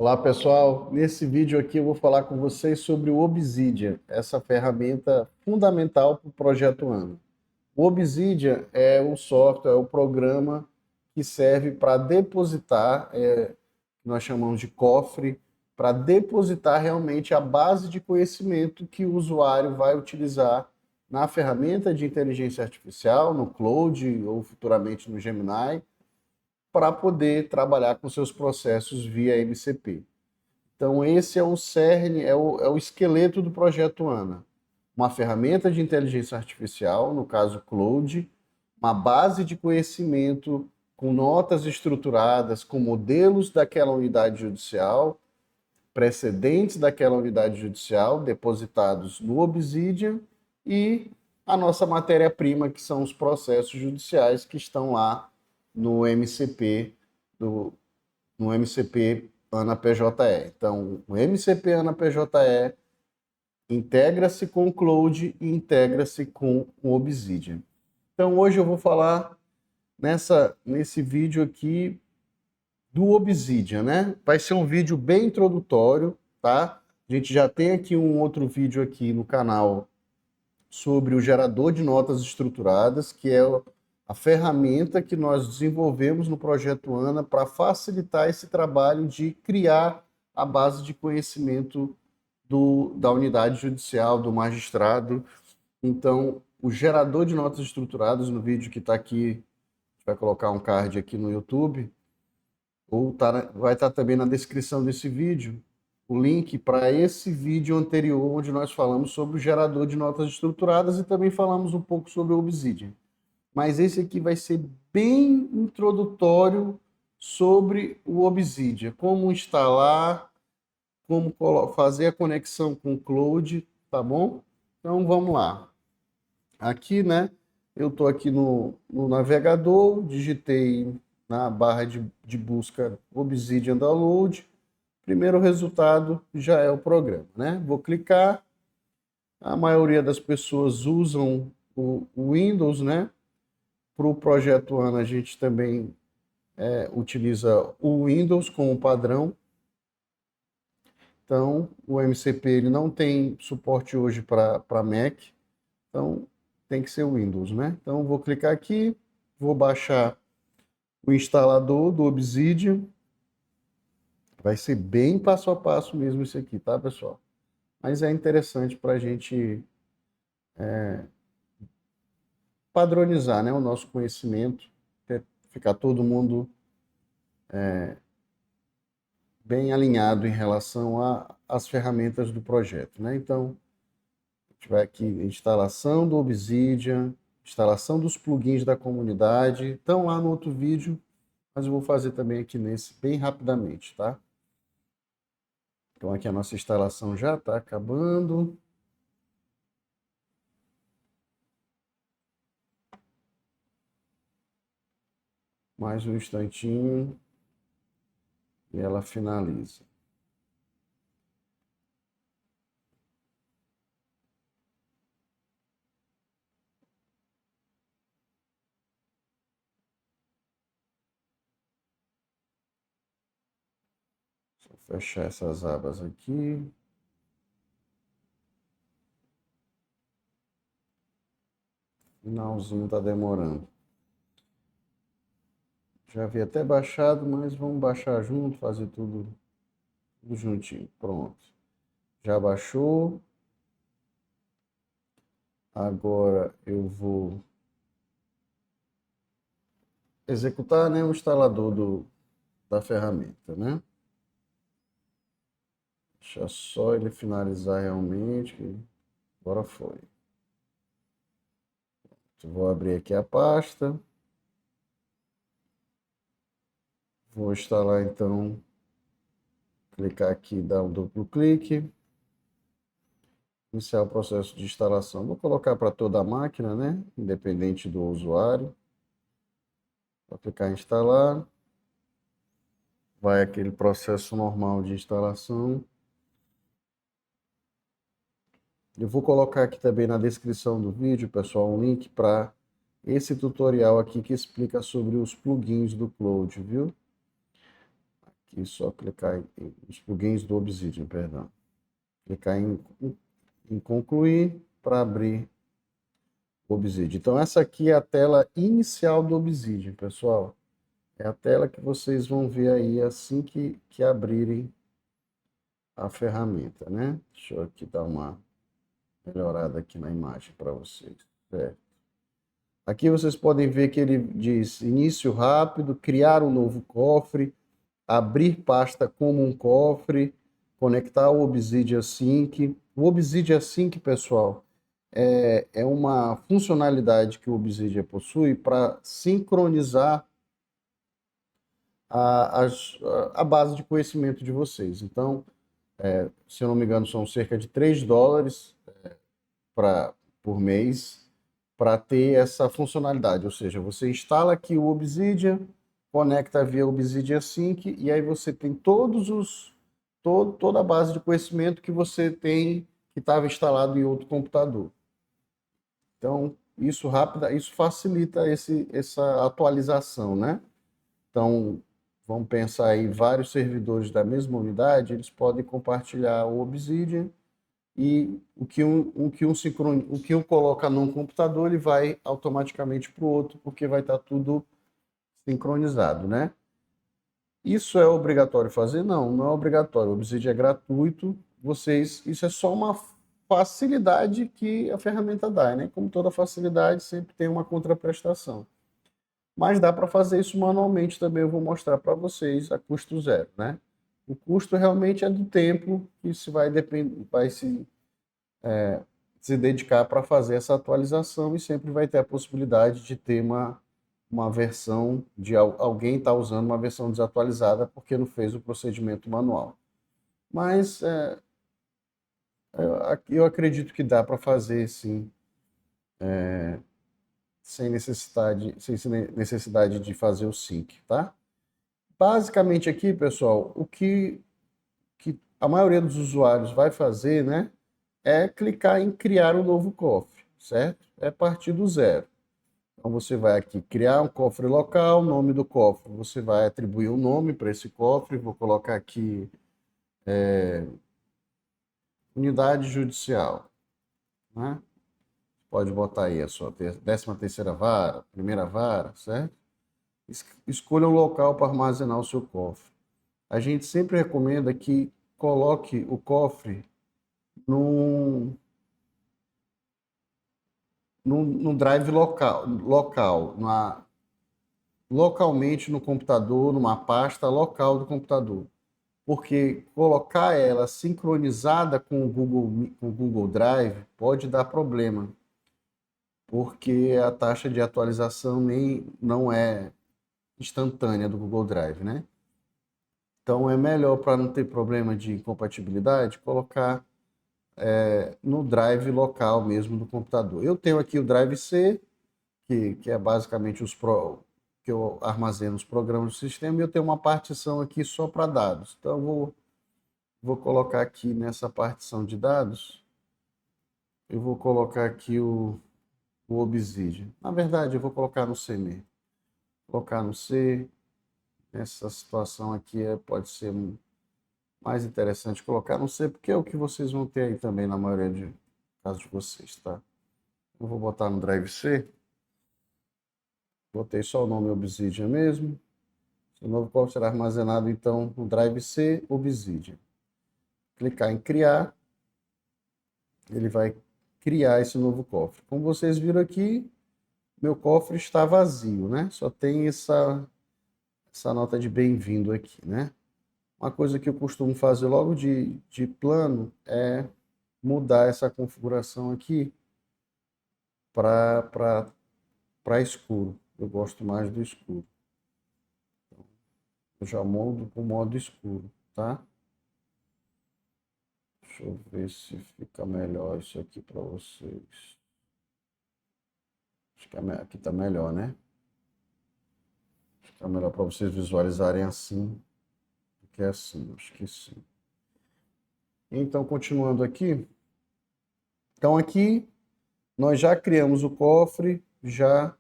Olá pessoal, nesse vídeo aqui eu vou falar com vocês sobre o Obsidian, essa ferramenta fundamental para o projeto ANA. O Obsidian é o software, é o programa que serve para depositar, que nós chamamos de cofre, para depositar realmente a base de conhecimento que o usuário vai utilizar na ferramenta de inteligência artificial, no Claude ou futuramente no Gemini, para poder trabalhar com seus processos via MCP. Então, esse é o cerne, é o esqueleto do projeto ANA. Uma ferramenta de inteligência artificial, no caso Claude, uma base de conhecimento com notas estruturadas, com modelos daquela unidade judicial, precedentes daquela unidade judicial, depositados no Obsidian, e a nossa matéria-prima, que são os processos judiciais que estão lá no MCP, do, no MCP ANA PJE. Então, o MCP ANA PJE integra-se com o Claude e integra-se com o Obsidian. Então, hoje eu vou falar nesse vídeo aqui do Obsidian, né? Vai ser um vídeo bem introdutório, tá? A gente já tem aqui um outro vídeo aqui no canal sobre o gerador de notas estruturadas, que é a ferramenta que nós desenvolvemos no projeto ANA para facilitar esse trabalho de criar a base de conhecimento da unidade judicial, do magistrado. Então, o gerador de notas estruturadas, no vídeo que está aqui, a gente vai colocar um card aqui no YouTube, ou vai estar também na descrição desse vídeo, o link para esse vídeo anterior, onde nós falamos sobre o gerador de notas estruturadas e também falamos um pouco sobre o Obsidian. Mas esse aqui vai ser bem introdutório sobre o Obsidian, como instalar, como fazer a conexão com o Cloud, tá bom? Então vamos lá. Aqui, né, eu estou aqui no navegador, digitei na barra de busca Obsidian Download. Primeiro resultado já é o programa, né? Vou clicar. A maioria das pessoas usam o Windows, né? Para o projeto ANA a gente também utiliza o Windows como padrão. Então, o MCP ele não tem suporte hoje para Mac, então tem que ser o Windows, né? Então, vou clicar aqui, vou baixar o instalador do Obsidian. Vai ser bem passo a passo mesmo isso aqui, tá, pessoal? Mas é interessante para a gente padronizar, né, o nosso conhecimento, ficar todo mundo bem alinhado em relação às ferramentas do projeto, né? Então, a gente vai aqui, instalação do Obsidian, instalação dos plugins da comunidade, estão lá no outro vídeo, mas eu vou fazer também aqui nesse, bem rapidamente, tá? Então, aqui a nossa instalação já está acabando. Mais um instantinho e ela finaliza. Vou fechar essas abas aqui. Finalzinho está demorando. Já havia até baixado, mas vamos baixar junto, fazer tudo juntinho. Pronto. Já baixou. Agora eu vou executar, né, o instalador da ferramenta, né? Deixa só ele finalizar realmente. Agora foi. Vou abrir aqui a pasta. Vou instalar então. Clicar aqui, dar um duplo clique. Iniciar o processo de instalação. Vou colocar para toda a máquina, né? Independente do usuário. Vou clicar em instalar. Vai aquele processo normal de instalação. Eu vou colocar aqui também na descrição do vídeo, pessoal, um link para esse tutorial aqui que explica sobre os plugins do Claude, viu? Aqui só clicar em os plugins do Obsidian, perdão. Clicar em concluir para abrir o Obsidian. Então essa aqui é a tela inicial do Obsidian, pessoal. É a tela que vocês vão ver aí assim que abrirem a ferramenta, né? Deixa eu aqui dar uma melhorada aqui na imagem para vocês. Certo. Aqui vocês podem ver que ele diz início rápido, criar um novo cofre, abrir pasta como um cofre, conectar o Obsidian Sync. O Obsidian Sync, pessoal, é uma funcionalidade que o Obsidian possui para sincronizar a base de conhecimento de vocês. Então, se eu não me engano, são cerca de $3 por mês para ter essa funcionalidade. Ou seja, você instala aqui o Obsidian, conecta via Obsidian Sync e aí você tem toda a base de conhecimento que você tem que estava instalado em outro computador. Então, isso facilita essa atualização, né? Então, vamos pensar aí, vários servidores da mesma unidade, eles podem compartilhar o Obsidian e o que um coloca num computador, ele vai automaticamente para o outro, porque vai estar tudo sincronizado, né? Isso é obrigatório fazer? Não, não é obrigatório. O Obsidian é gratuito. Isso é só uma facilidade que a ferramenta dá, né? Como toda facilidade, sempre tem uma contraprestação. Mas dá para fazer isso manualmente também, eu vou mostrar para vocês a custo zero, né? O custo realmente é do tempo que vai se dedicar para fazer essa atualização e sempre vai ter a possibilidade de ter uma versão de alguém está usando uma versão desatualizada porque não fez o procedimento manual. Mas eu acredito que dá para fazer sim, sem necessidade de fazer o sync, tá? Basicamente aqui, pessoal, o que a maioria dos usuários vai fazer, né, é clicar em criar um novo cofre, certo? É partir do zero. Então você vai aqui criar um cofre local, nome do cofre, você vai atribuir um nome para esse cofre, vou colocar aqui unidade judicial, né? Pode botar aí a sua 13ª vara, primeira vara, certo? Escolha um local para armazenar o seu cofre. A gente sempre recomenda que coloque o cofre num, num drive localmente no computador, numa pasta local do computador. Porque colocar ela sincronizada com o Google Drive pode dar problema, porque a taxa de atualização não é instantânea do Google Drive, né? Então é melhor, para não ter problema de incompatibilidade, colocar no drive local mesmo do computador. Eu tenho aqui o Drive C, que é basicamente que eu armazeno os programas do sistema, e eu tenho uma partição aqui só para dados. Então vou colocar aqui nessa partição de dados, eu vou colocar aqui o Obsidian. Na verdade, eu vou colocar no C mesmo. Colocar no C. Essa situação aqui pode ser mais interessante colocar no C, porque é o que vocês vão ter aí também na maioria de casos de vocês, tá? Eu vou botar no Drive C. Botei só o nome Obsidian mesmo. O novo cofre será armazenado, então, no Drive C Obsidian. Clicar em criar. Ele vai criar esse novo cofre. Como vocês viram aqui, meu cofre está vazio, né? Só tem essa nota de bem-vindo aqui, né? Uma coisa que eu costumo fazer logo de plano é mudar essa configuração aqui para escuro. Eu gosto mais do escuro. Eu já mudo para o modo escuro, tá? Deixa eu ver se fica melhor isso aqui para vocês. Acho que aqui está melhor, né? Acho que está melhor para vocês visualizarem assim do que assim. Acho que sim. Então, continuando aqui. Então, aqui nós já criamos o cofre, já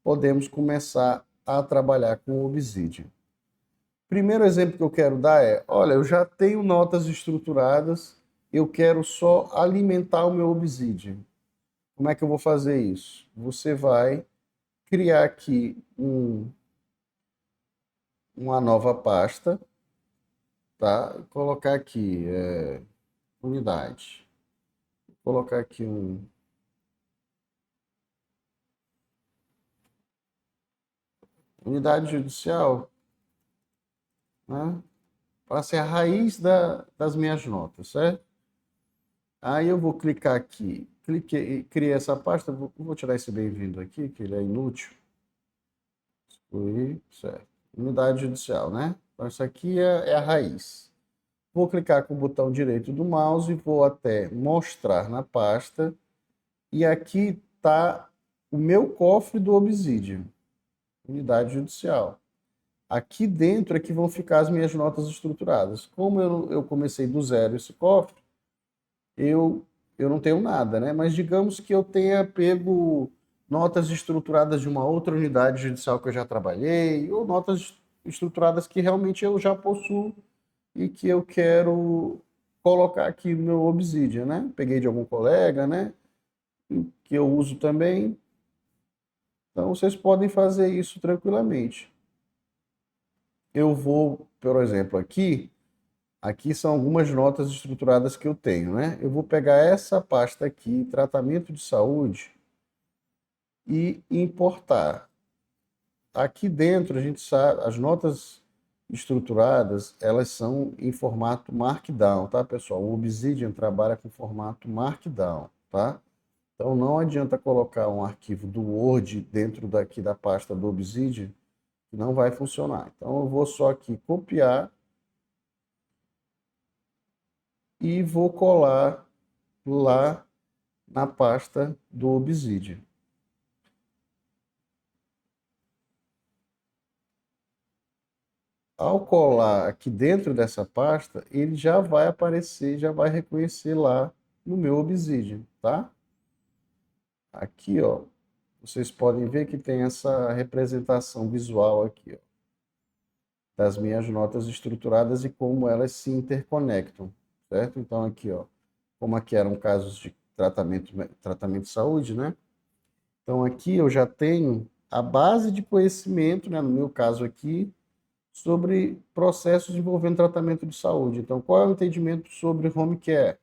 podemos começar a trabalhar com o Obsidian. Primeiro exemplo que eu quero dar é, olha, eu já tenho notas estruturadas, eu quero só alimentar o meu Obsidian. Como é que eu vou fazer isso? Você vai criar aqui uma nova pasta, tá? Colocar aqui unidade. Vou colocar aqui unidade judicial, né? Para ser a raiz das minhas notas, certo? Aí eu vou clicar aqui, cliquei, criei essa pasta, vou tirar esse bem-vindo aqui, que ele é inútil. Excluir, certo. Unidade judicial, né? Então isso aqui é a raiz. Vou clicar com o botão direito do mouse e vou até mostrar na pasta. E aqui está o meu cofre do Obsidian, unidade judicial. Aqui dentro é que vão ficar as minhas notas estruturadas. Como eu comecei do zero esse cofre, eu, eu não tenho nada, né? Mas digamos que eu tenha pego notas estruturadas de uma outra unidade judicial que eu já trabalhei, ou notas estruturadas que realmente eu já possuo e que eu quero colocar aqui no meu Obsidian, né? Peguei de algum colega, né? Que eu uso também. Então, vocês podem fazer isso tranquilamente. Eu vou, por exemplo, aqui são algumas notas estruturadas que eu tenho, né? Eu vou pegar essa pasta aqui, tratamento de saúde, e importar. Aqui dentro, a gente sabe, as notas estruturadas, elas são em formato Markdown, tá, pessoal? O Obsidian trabalha com formato Markdown, tá? Então não adianta colocar um arquivo do Word dentro daqui da pasta do Obsidian, que não vai funcionar. Então eu vou só aqui copiar e vou colar lá na pasta do Obsidian. Ao colar aqui dentro dessa pasta, ele já vai aparecer, já vai reconhecer lá no meu Obsidian, tá? Aqui, ó, vocês podem ver que tem essa representação visual aqui, ó, das minhas notas estruturadas e como elas se interconectam, certo? Então aqui, ó, como aqui eram casos de tratamento de saúde, né? Então aqui eu já tenho a base de conhecimento, né, no meu caso aqui, sobre processos envolvendo tratamento de saúde. Então, qual é o entendimento sobre home care?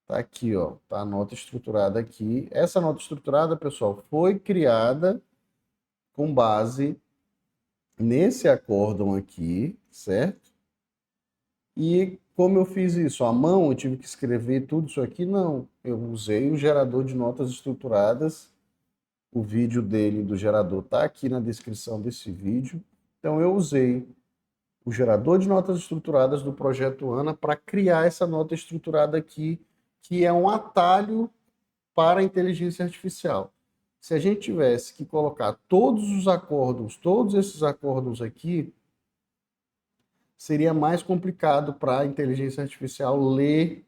Tá aqui, ó, tá a nota estruturada aqui. Essa nota estruturada, pessoal, foi criada com base nesse acórdão aqui, certo? E como eu fiz isso? À mão, eu tive que escrever tudo isso aqui? Não. Eu usei o gerador de notas estruturadas. O vídeo dele, do gerador, tá aqui na descrição desse vídeo. Então, eu usei o gerador de notas estruturadas do projeto ANA para criar essa nota estruturada aqui, que é um atalho para a inteligência artificial. Se a gente tivesse que colocar todos esses acordos aqui, seria mais complicado para a inteligência artificial ler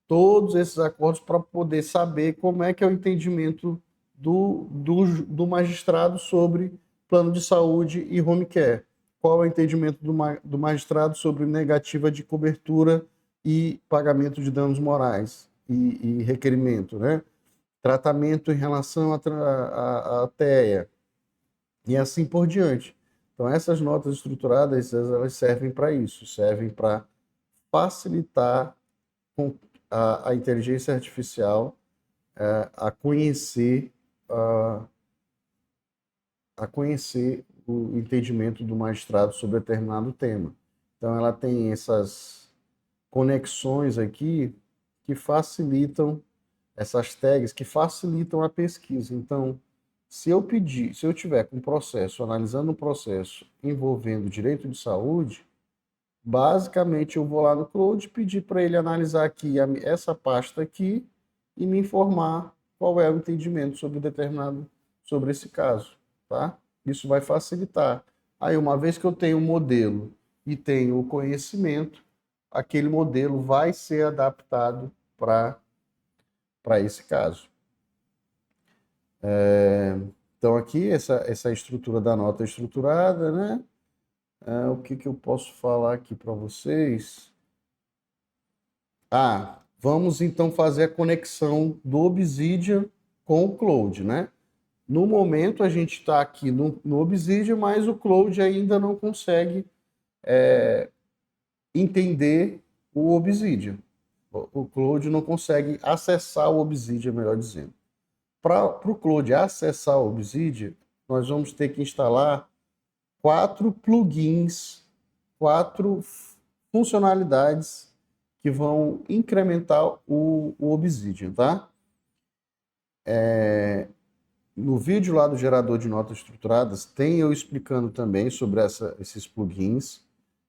todos esses acordos para poder saber como é que é o entendimento do magistrado sobre plano de saúde e home care. Qual é o entendimento do magistrado sobre negativa de cobertura e pagamento de danos morais e requerimento, né? Tratamento em relação à TEA e assim por diante. Então, essas notas estruturadas, elas servem para isso, servem para facilitar a inteligência artificial a conhecer a, a conhecer o entendimento do magistrado sobre determinado tema. Então, ela tem essas conexões aqui que facilitam essas tags que facilitam a pesquisa. Então, se eu tiver com um processo, analisando um processo envolvendo direito de saúde, basicamente eu vou lá no Claude pedir para ele analisar aqui essa pasta aqui e me informar qual é o entendimento sobre esse caso, tá? Isso vai facilitar. Aí, uma vez que eu tenho o modelo e tenho o conhecimento, aquele modelo vai ser adaptado para esse caso. Então, aqui, essa estrutura da nota estruturada, né? O que que eu posso falar aqui para vocês? Vamos então fazer a conexão do Obsidian com o Cloud, né? No momento a gente está aqui no Obsidian, mas o Cloud ainda não consegue entender o Obsidian. O Cloud não consegue acessar o Obsidian, melhor dizendo. Para o Cloud acessar o Obsidian, nós vamos ter que instalar 4 plugins, 4 funcionalidades que vão incrementar o Obsidian, tá? No vídeo lá do gerador de notas estruturadas, tem eu explicando também sobre esses plugins.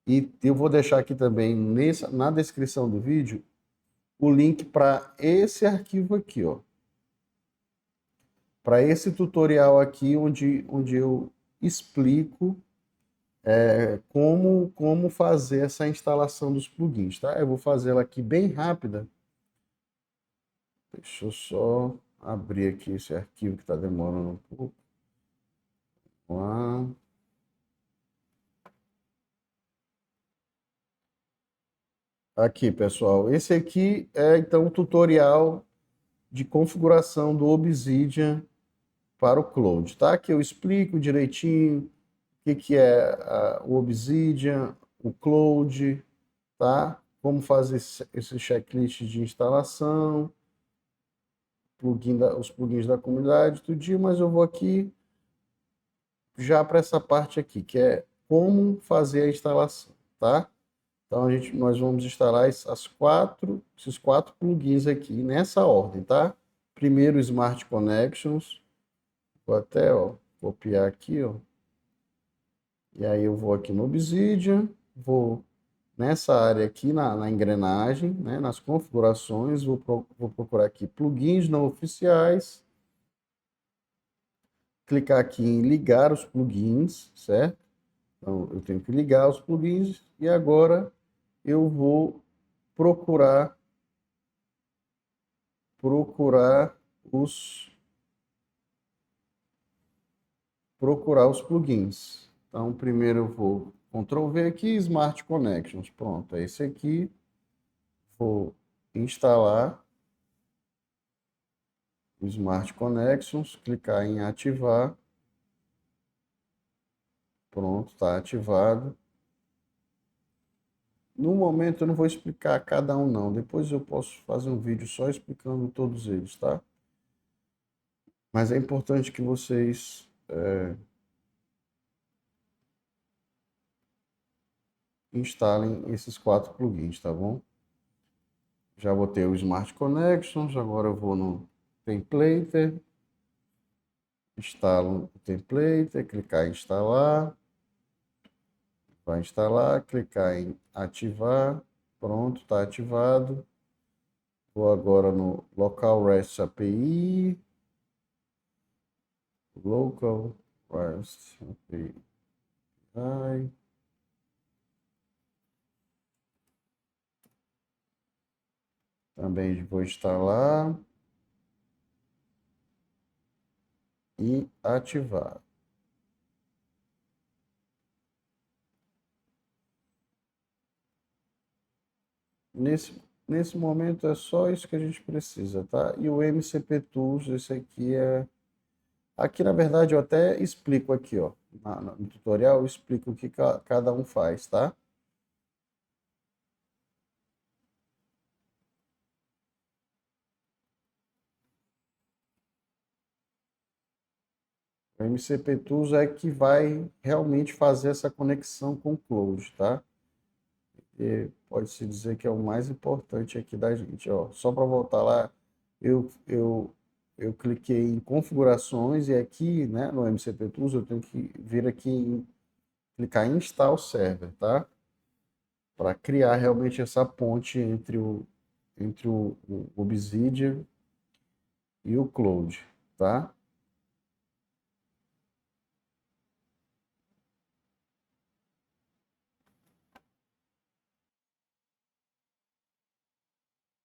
E eu vou deixar aqui também na descrição do vídeo o link para esse arquivo aqui, ó. Para esse tutorial aqui, onde eu explico como fazer essa instalação dos plugins, tá? Eu vou fazer ela aqui bem rápida. Deixa eu só abrir aqui esse arquivo que está demorando um pouco. Vamos lá. Aqui, pessoal. Esse aqui é, então, o tutorial de configuração do Obsidian para o Cloud, tá? Que eu explico direitinho o que é o Obsidian, o Cloud, tá? Como fazer esse checklist de instalação, os plugins da comunidade, tudinho, mas eu vou aqui já para essa parte aqui, que é como fazer a instalação, tá? Então nós vamos instalar esses quatro plugins aqui nessa ordem, tá? Primeiro Smart Connections, vou até copiar aqui, ó. E aí eu vou aqui no Obsidian, vou nessa área aqui na engrenagem, né, nas configurações, vou procurar aqui plugins não oficiais, clicar aqui em ligar os plugins, certo? Então eu tenho que ligar os plugins e agora eu vou procurar os procurar os plugins. Então, primeiro eu vou Ctrl V aqui, Smart Connections. Pronto, é esse aqui. Vou instalar o Smart Connections, clicar em ativar. Pronto, está ativado. No momento eu não vou explicar cada um não. Depois eu posso fazer um vídeo só explicando todos eles, tá? Mas é importante que vocês instalem esses 4 plugins, tá bom? Já botei o Smart Connections, agora eu vou no Templater, instalo o Templater, clicar em instalar, vai instalar, clicar em ativar, pronto, está ativado. Vou agora no Local REST API, Local REST API. Também vou instalar e ativar. Nesse momento é só isso que a gente precisa, tá? E o MCP Tools, esse aqui é... Aqui, na verdade, eu até explico aqui, ó. No tutorial eu explico o que cada um faz, tá? O MCP Tools é que vai realmente fazer essa conexão com o Cloud, tá? E pode-se dizer que é o mais importante aqui da gente, ó. Só para voltar lá, eu, eu, eu cliquei em configurações e aqui, né, no MCP Tools eu tenho que vir aqui clicar em Install Server, tá? Para criar realmente essa ponte entre o Obsidian e o Cloud, tá?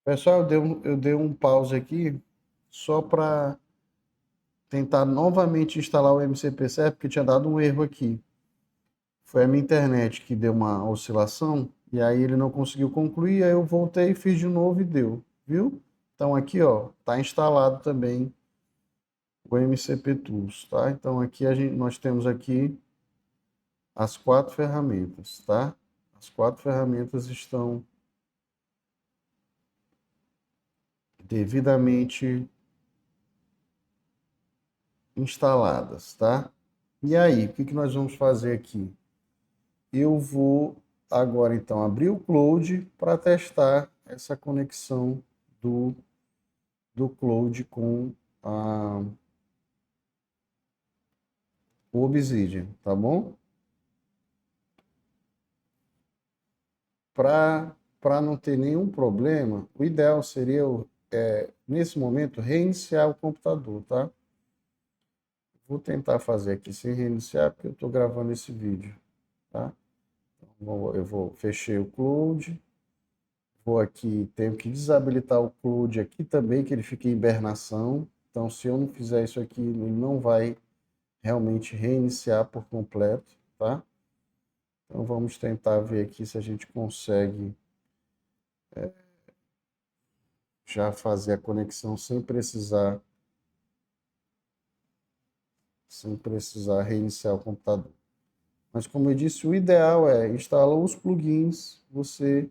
Pessoal, eu dei um pause aqui só para tentar novamente instalar o MCP Server, porque tinha dado um erro aqui. Foi a minha internet que deu uma oscilação e aí ele não conseguiu concluir, aí eu voltei, fiz de novo e deu, viu? Então aqui, ó, tá instalado também o MCP Tools, tá? Então aqui nós temos aqui as 4 ferramentas, tá? As 4 ferramentas estão devidamente instaladas, tá? E aí, o que que nós vamos fazer aqui? Eu vou agora então abrir o Cloud para testar essa conexão do, do Cloud com o Obsidian, tá bom? Para não ter nenhum problema, o ideal seria, nesse momento, reiniciar o computador, tá? Vou tentar fazer aqui sem reiniciar, porque eu estou gravando esse vídeo, tá? Eu vou fechei o Cloud, vou aqui, tenho que desabilitar o Cloud aqui também, que ele fica em hibernação. Então, se eu não fizer isso aqui, ele não vai realmente reiniciar por completo, tá? Então, vamos tentar ver aqui se a gente consegue já fazer a conexão sem precisar reiniciar o computador. Mas como eu disse, o ideal é instalar os plugins, você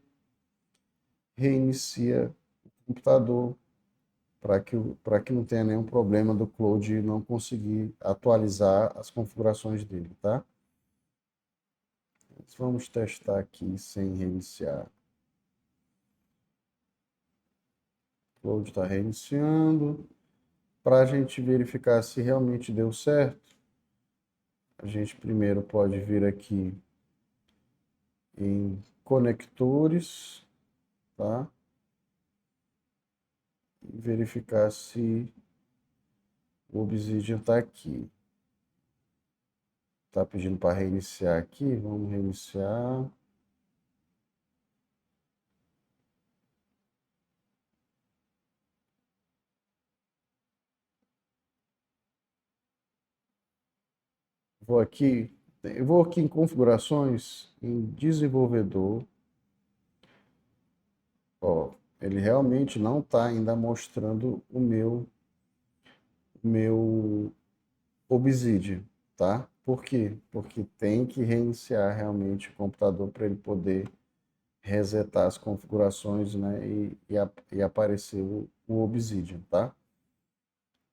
reinicia o computador para que não tenha nenhum problema do Cloud não conseguir atualizar as configurações dele, tá? Mas vamos testar aqui sem reiniciar. O Cloud está reiniciando. Para a gente verificar se realmente deu certo, a gente primeiro pode vir aqui em conectores, tá? E verificar se o Obsidian está aqui. Está pedindo para reiniciar aqui, vamos reiniciar. Eu vou aqui em configurações, em desenvolvedor. Ó, ele realmente não está ainda mostrando o meu Obsidian, tá? Por quê? Porque tem que reiniciar realmente o computador para ele poder resetar as configurações, né? E aparecer o Obsidian, tá?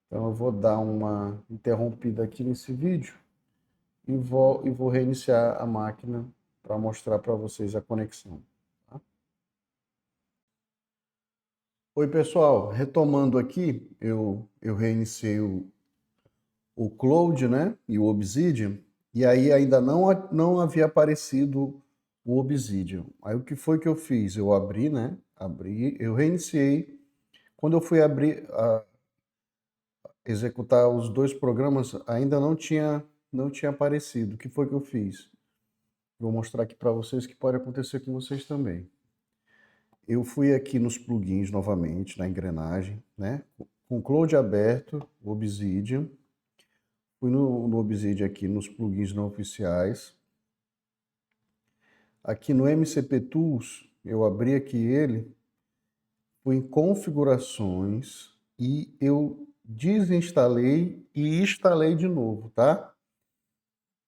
Então eu vou dar uma interrompida aqui nesse vídeo e vou reiniciar a máquina para mostrar para vocês a conexão. Tá? Oi, pessoal. Retomando aqui, eu reiniciei o Cloud, né? E o Obsidian. E aí ainda não havia aparecido o Obsidian. Aí o que foi que eu fiz? Eu abri, né? Abri, eu reiniciei. Quando eu fui executar os 2 programas, ainda não tinha aparecido. O que foi que eu fiz? Vou mostrar aqui para vocês que pode acontecer com vocês também. Eu fui aqui nos plugins novamente, na engrenagem, né? Com o Cloud aberto, o Obsidian. Fui no Obsidian aqui nos plugins não oficiais. Aqui no MCP Tools, eu abri aqui ele, fui em configurações e eu desinstalei e instalei de novo, tá?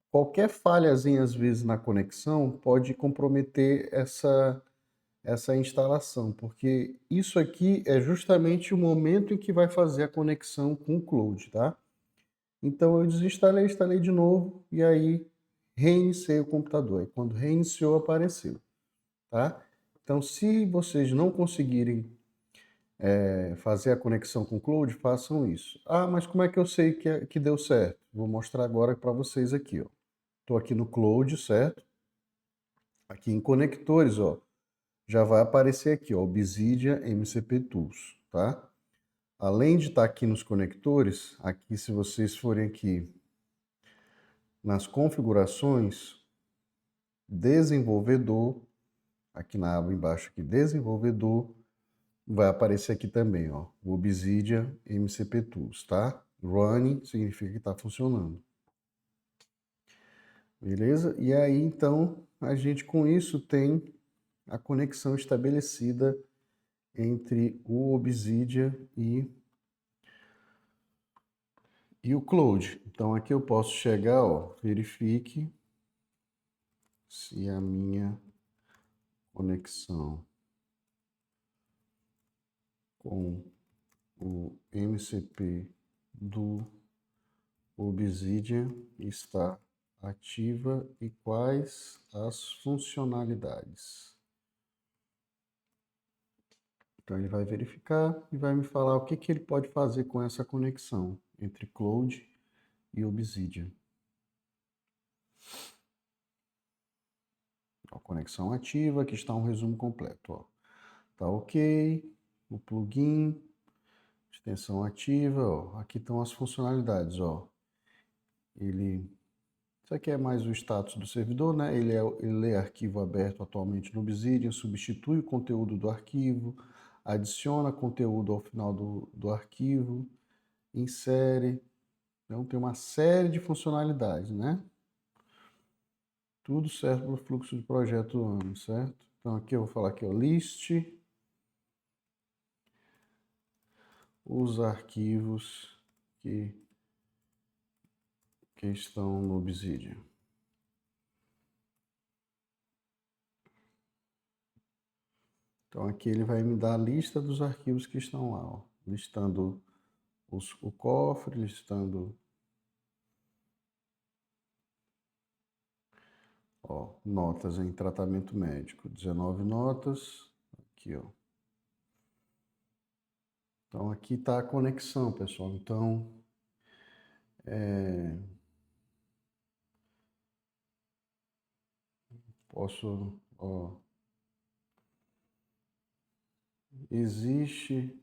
Qualquer falhazinha, às vezes, na conexão pode comprometer essa instalação, porque isso aqui é justamente o momento em que vai fazer a conexão com o Cloud, tá? Então eu desinstalei, instalei de novo e aí reiniciei o computador. E quando reiniciou, apareceu, tá? Então, se vocês não conseguirem fazer a conexão com o Cloud, façam isso. Ah, mas como é que eu sei que deu certo? Vou mostrar agora para vocês aqui, ó. Estou aqui no Cloud, certo? Aqui em conectores, ó, já vai aparecer aqui, ó, Obsidian MCP Tools, tá? Além de estar aqui nos conectores, aqui se vocês forem aqui nas configurações, desenvolvedor, aqui na aba embaixo aqui, desenvolvedor, vai aparecer aqui também, ó, o Obsidian MCP Tools, tá? Running significa que está funcionando. beleza? E aí, então, a gente com isso tem a conexão estabelecida entre o Obsidian e o Cloud. Então, aqui eu posso chegar, ó, verifique se a minha conexão com o MCP do Obsidian está ativa e quais as funcionalidades. Então ele vai verificar e vai me falar o que que ele pode fazer com essa conexão entre Cloud e Obsidian. Ó, conexão ativa, aqui está um resumo completo. Ó. Tá ok, o plugin, extensão ativa, ó. Aqui estão as funcionalidades. Ó. Isso aqui é mais o status do servidor, né? Ele é arquivo aberto atualmente no Obsidian, substitui o conteúdo do arquivo, adiciona conteúdo ao final do arquivo, insere. Então tem uma série de funcionalidades, né? Tudo certo para o fluxo de projeto ano, certo? Então aqui eu vou falar aqui, ó, list os arquivos que estão no Obsidian. Então aqui ele vai me dar a lista dos arquivos que estão lá, ó, listando o cofre, listando, ó, notas em tratamento médico, 19 notas, aqui, ó. Então aqui está a conexão, pessoal. Então, posso, ó, existe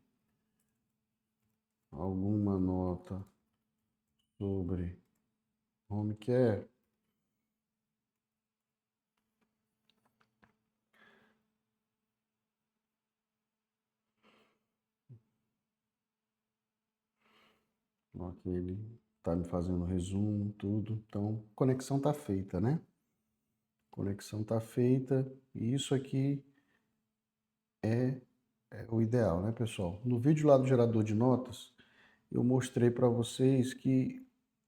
alguma nota sobre home care? Aqui ele está me fazendo resumo, tudo. Então, conexão está feita, né? Conexão está feita e isso aqui é o ideal, né, pessoal? No vídeo lá do gerador de notas, eu mostrei para vocês que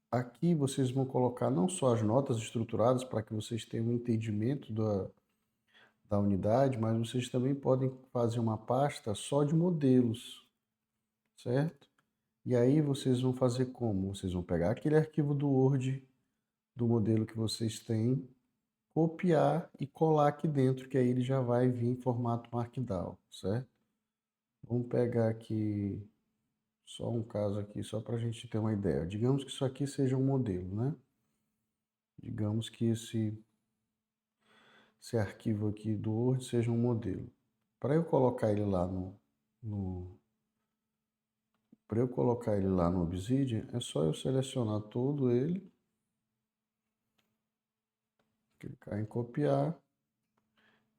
aqui vocês vão colocar não só as notas estruturadas para que vocês tenham um entendimento da unidade, mas vocês também podem fazer uma pasta só de modelos, certo? E aí vocês vão fazer como? Vocês vão pegar aquele arquivo do Word do modelo que vocês têm, copiar e colar aqui dentro, que aí ele já vai vir em formato Markdown, certo? Vamos pegar aqui só um caso aqui, só para a gente ter uma ideia. Digamos que isso aqui seja um modelo, né? Digamos que esse arquivo aqui do Word seja um modelo. Para eu colocar ele lá para eu colocar ele lá no Obsidian, é só eu selecionar todo ele, clicar em copiar,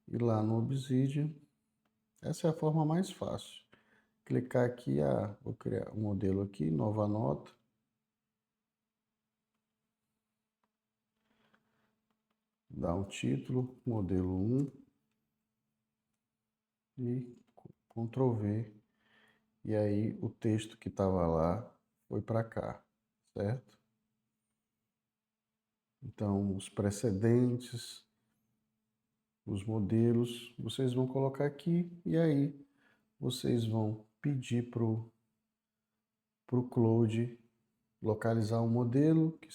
e lá no Obsidian. Essa é a forma mais fácil. Clicar aqui, vou criar um modelo aqui, nova nota. Dar um título, modelo 1. E Ctrl V. E aí o texto que estava lá foi para cá, certo? Então, os precedentes, os modelos, vocês vão colocar aqui e aí vocês vão pedir para o Cloud localizar um modelo que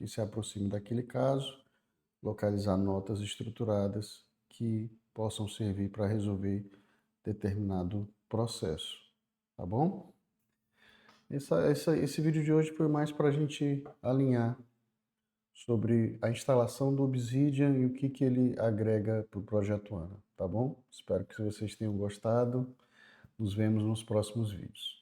se aproxime daquele caso, localizar notas estruturadas que possam servir para resolver determinado processo, tá bom? Esse vídeo de hoje foi mais para a gente alinhar sobre a instalação do Obsidian e o que ele agrega para o projeto ANA, tá bom? Espero que vocês tenham gostado. Nos vemos nos próximos vídeos.